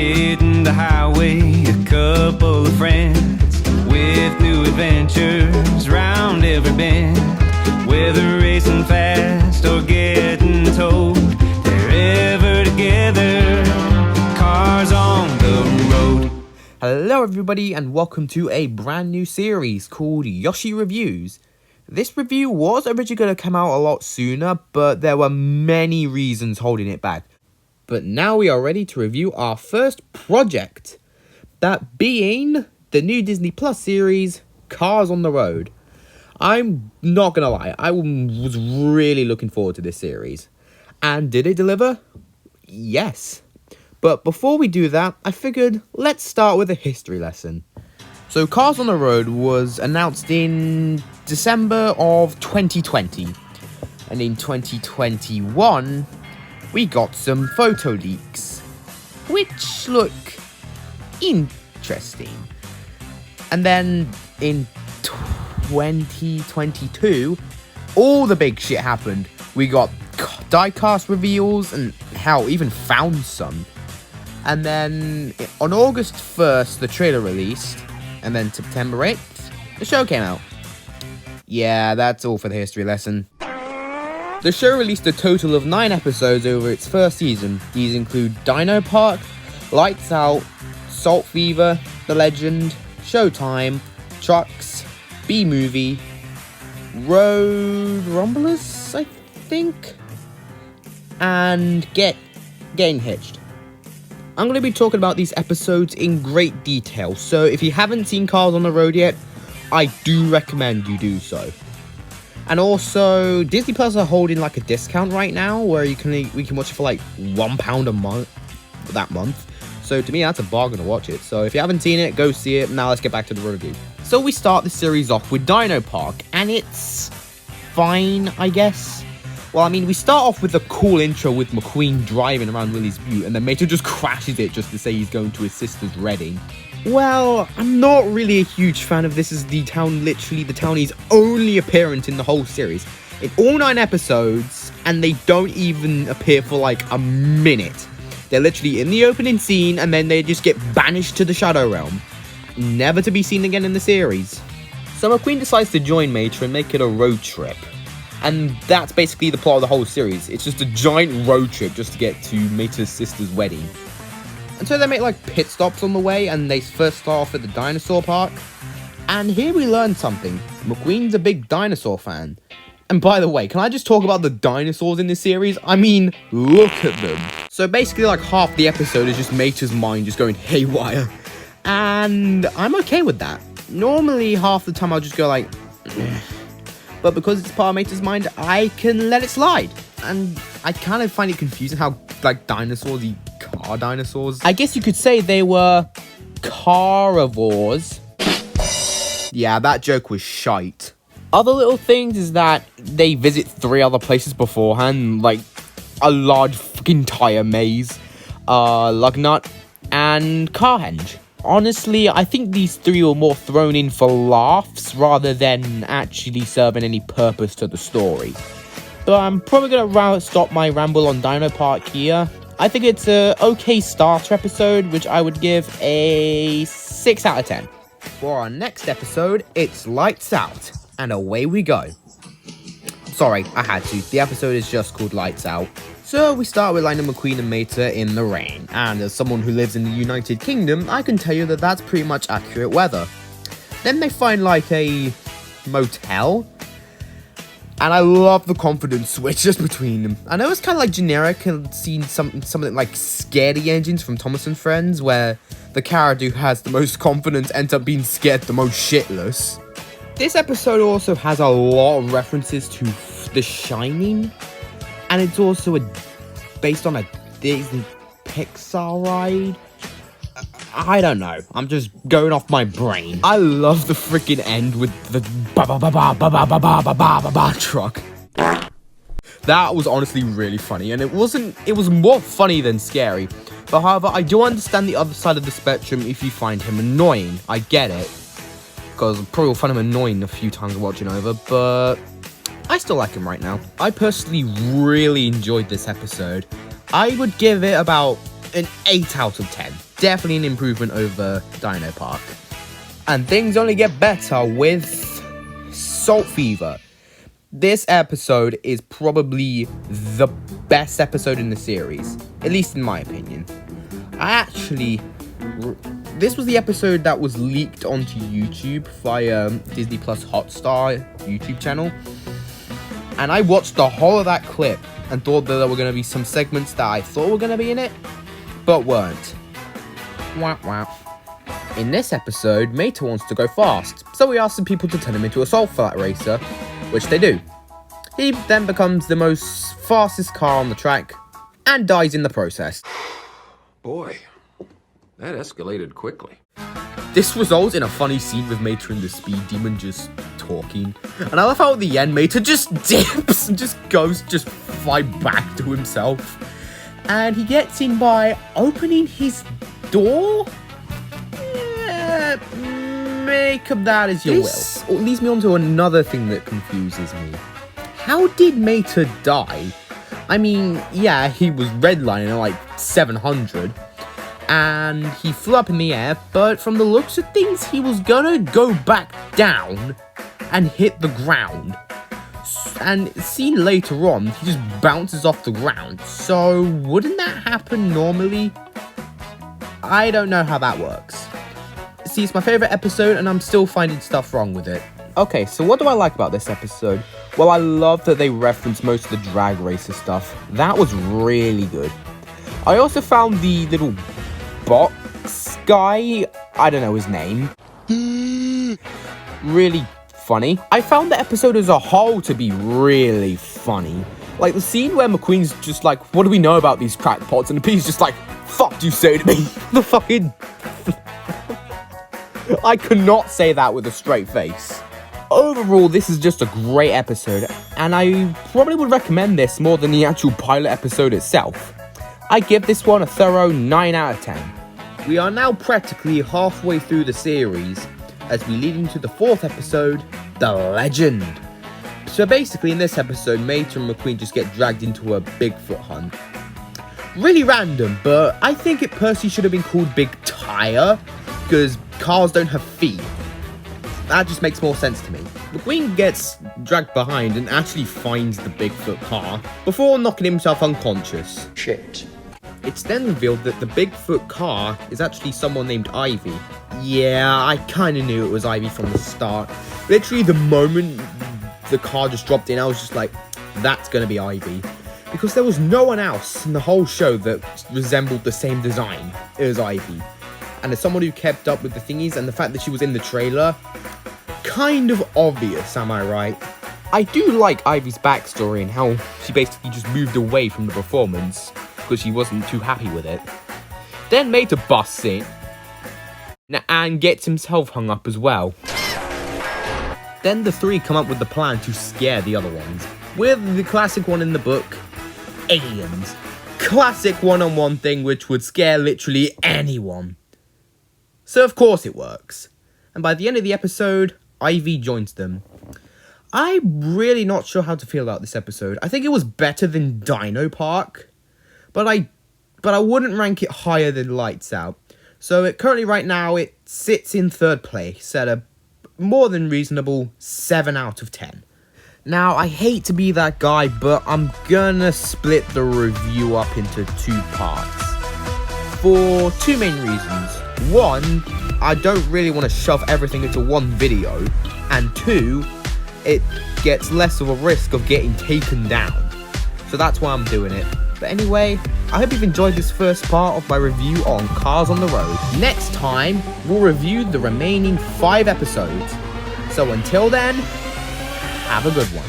hitting the highway, a couple of friends with new adventures round every bend. Whether racing fast or getting towed, they're ever together, cars on the road. Hello everybody and welcome to a brand new series called Yoshi Reviews. This review was originally going to come out a lot sooner, but there were many reasons holding it back. But now we are ready to review our first project, that being the new Disney Plus series, Cars on the Road. I'm not going to lie, I was really looking forward to this series. And did it deliver? Yes. But before we do that, I figured let's start with a history lesson. So Cars on the Road was announced in December of 2020. And in 2021, we got some photo leaks, which look interesting. And then in 2022, all the big shit happened. We got diecast reveals and hell, even found some. And then on August 1st, the trailer released. And then September 8th, the show came out. Yeah, that's all for the history lesson. The show released a total of 9 episodes over its first season. These include Dino Park, Lights Out, Salt Fever, The Legend, Showtime, Trucks, B-Movie, Road Rumblers, I think, and Getting Hitched. I'm going to be talking about these episodes in great detail, so if you haven't seen Cars on the Road yet, I do recommend you do so. And also, Disney Plus are holding like a discount right now where we can watch it for like £1 a month that month. So to me, that's a bargain to watch it. So if you haven't seen it, go see it. Now let's get back to the review. So we start the series off with Dino Park, and it's fine, I guess. Well, I mean, we start off with a cool intro with McQueen driving around Willie's Butte, and then Mater just crashes it just to say he's going to his sister's wedding. Well, I'm not really a huge fan of this as the town he's only appearance in the whole series. In all 9 episodes, and they don't even appear for like a minute. They're literally in the opening scene, and then they just get banished to the Shadow Realm, never to be seen again in the series. So McQueen decides to join Mater and make it a road trip. And that's basically the plot of the whole series. It's just a giant road trip just to get to Mater's sister's wedding. And so they make like pit stops on the way, and they first start off at the dinosaur park. And here we learn something. McQueen's a big dinosaur fan. And by the way, can I just talk about the dinosaurs in this series? I mean, look at them. So basically like half the episode is just Mater's mind just going haywire. And I'm okay with that. Normally half the time I'll just go like, but because it's part of Mater's mind, I can let it slide. And I kind of find it confusing how like dinosaurs eat car dinosaurs. I guess you could say they were carnivores. Yeah, that joke was shite. Other little things is that they visit 3 other places beforehand, like a large fucking tire maze, Lugnut, and Carhenge. Honestly, I think these 3 were more thrown in for laughs rather than actually serving any purpose to the story. But I'm probably going to stop my ramble on Dino Park here. I think it's a okay starter episode, which I would give a 6 out of 10. For our next episode, it's Lights Out, and away we go. Sorry, I had to. The episode is just called Lights Out. So we start with Lightning McQueen and Mater in the rain, and as someone who lives in the United Kingdom, I can tell you that that's pretty much accurate weather. Then they find like a motel, and I love the confidence switch just between them. I know it's kind of like generic and seen something like Scaredy Engines from Thomas and Friends, where the character who has the most confidence ends up being scared the most shitless. This episode also has a lot of references to The Shining, and it's also based on a Disney Pixar ride. I don't know. I'm just going off my brain. I love the freaking end with the ba-ba-ba-ba-ba-ba-ba-ba-ba-ba truck. That was honestly really funny, and it was more funny than scary. But however, I do understand the other side of the spectrum if you find him annoying. I get it. Because I probably will find him annoying a few times watching over, but I still like him right now. I personally really enjoyed this episode. I would give it about an 8 out of 10. Definitely an improvement over Dino Park. And things only get better with Salt Fever. This episode is probably the best episode in the series, at least in my opinion. This was the episode that was leaked onto YouTube via Disney Plus Hotstar YouTube channel. And I watched the whole of that clip and thought that there were going to be some segments that I thought were going to be in it, but weren't. Wah wah. In this episode, Mater wants to go fast, so we ask some people to turn him into a Salt Flat Racer, which they do. He then becomes the most fastest car on the track, and dies in the process. Boy, that escalated quickly. This results in a funny scene with Mater and the Speed Demon just talking. And I love how at the end, Mater just dips and just goes fly back to himself. And he gets in by opening his door? Make of that as you will. Leads me on to another thing that confuses me. How did Mater die? I mean, yeah, he was redlining at like 700. And he flew up in the air, but from the looks of things, he was gonna go back down and hit the ground. And seen later on, he just bounces off the ground. So wouldn't that happen normally? I don't know how that works. See, it's my favorite episode and I'm still finding stuff wrong with it. Okay, so what do I like about this episode? Well, I love that they reference most of the drag racer stuff. That was really good. I also found the little box guy, I don't know his name, really funny. I found the episode as a whole to be really funny. Like the scene where McQueen's just like, what do we know about these crackpots? And Pete's just like, fuck do you say to me? The fucking... I could not say that with a straight face. Overall, this is just a great episode, and I probably would recommend this more than the actual pilot episode itself. I give this one a thorough 9 out of 10. We are now practically halfway through the series, as we lead into the 4th episode, The Legend. So basically in this episode, Mater and McQueen just get dragged into a Bigfoot hunt. Really random, but I think it personally should have been called Big Tire, because cars don't have feet. That just makes more sense to me. McQueen gets dragged behind and actually finds the Bigfoot car before knocking himself unconscious. Shit. It's then revealed that the Bigfoot car is actually someone named Ivy. Yeah, I kinda knew it was Ivy from the start. Literally the moment the car just dropped in, I was just like, that's gonna be Ivy. Because there was no one else in the whole show that resembled the same design as Ivy. And as someone who kept up with the thingies and the fact that she was in the trailer, kind of obvious, am I right? I do like Ivy's backstory and how she basically just moved away from the performance because she wasn't too happy with it. Then Mater busts in and gets himself hung up as well. Then the three come up with the plan to scare the other ones, with the classic one in the book, aliens. Classic one-on-one thing which would scare literally anyone. So of course it works. And by the end of the episode, Ivy joins them. I'm really not sure how to feel about this episode. I think it was better than Dino Park, but I wouldn't rank it higher than Lights Out. So currently right now it sits in 3rd place at a more than reasonable 7 out of 10. Now, I hate to be that guy, but I'm gonna split the review up into 2 parts. For 2 main reasons. 1, I don't really want to shove everything into one video. And 2, it gets less of a risk of getting taken down. So that's why I'm doing it. But anyway, I hope you've enjoyed this first part of my review on Cars on the Road. Next time, we'll review the remaining 5 episodes. So until then, have a good one.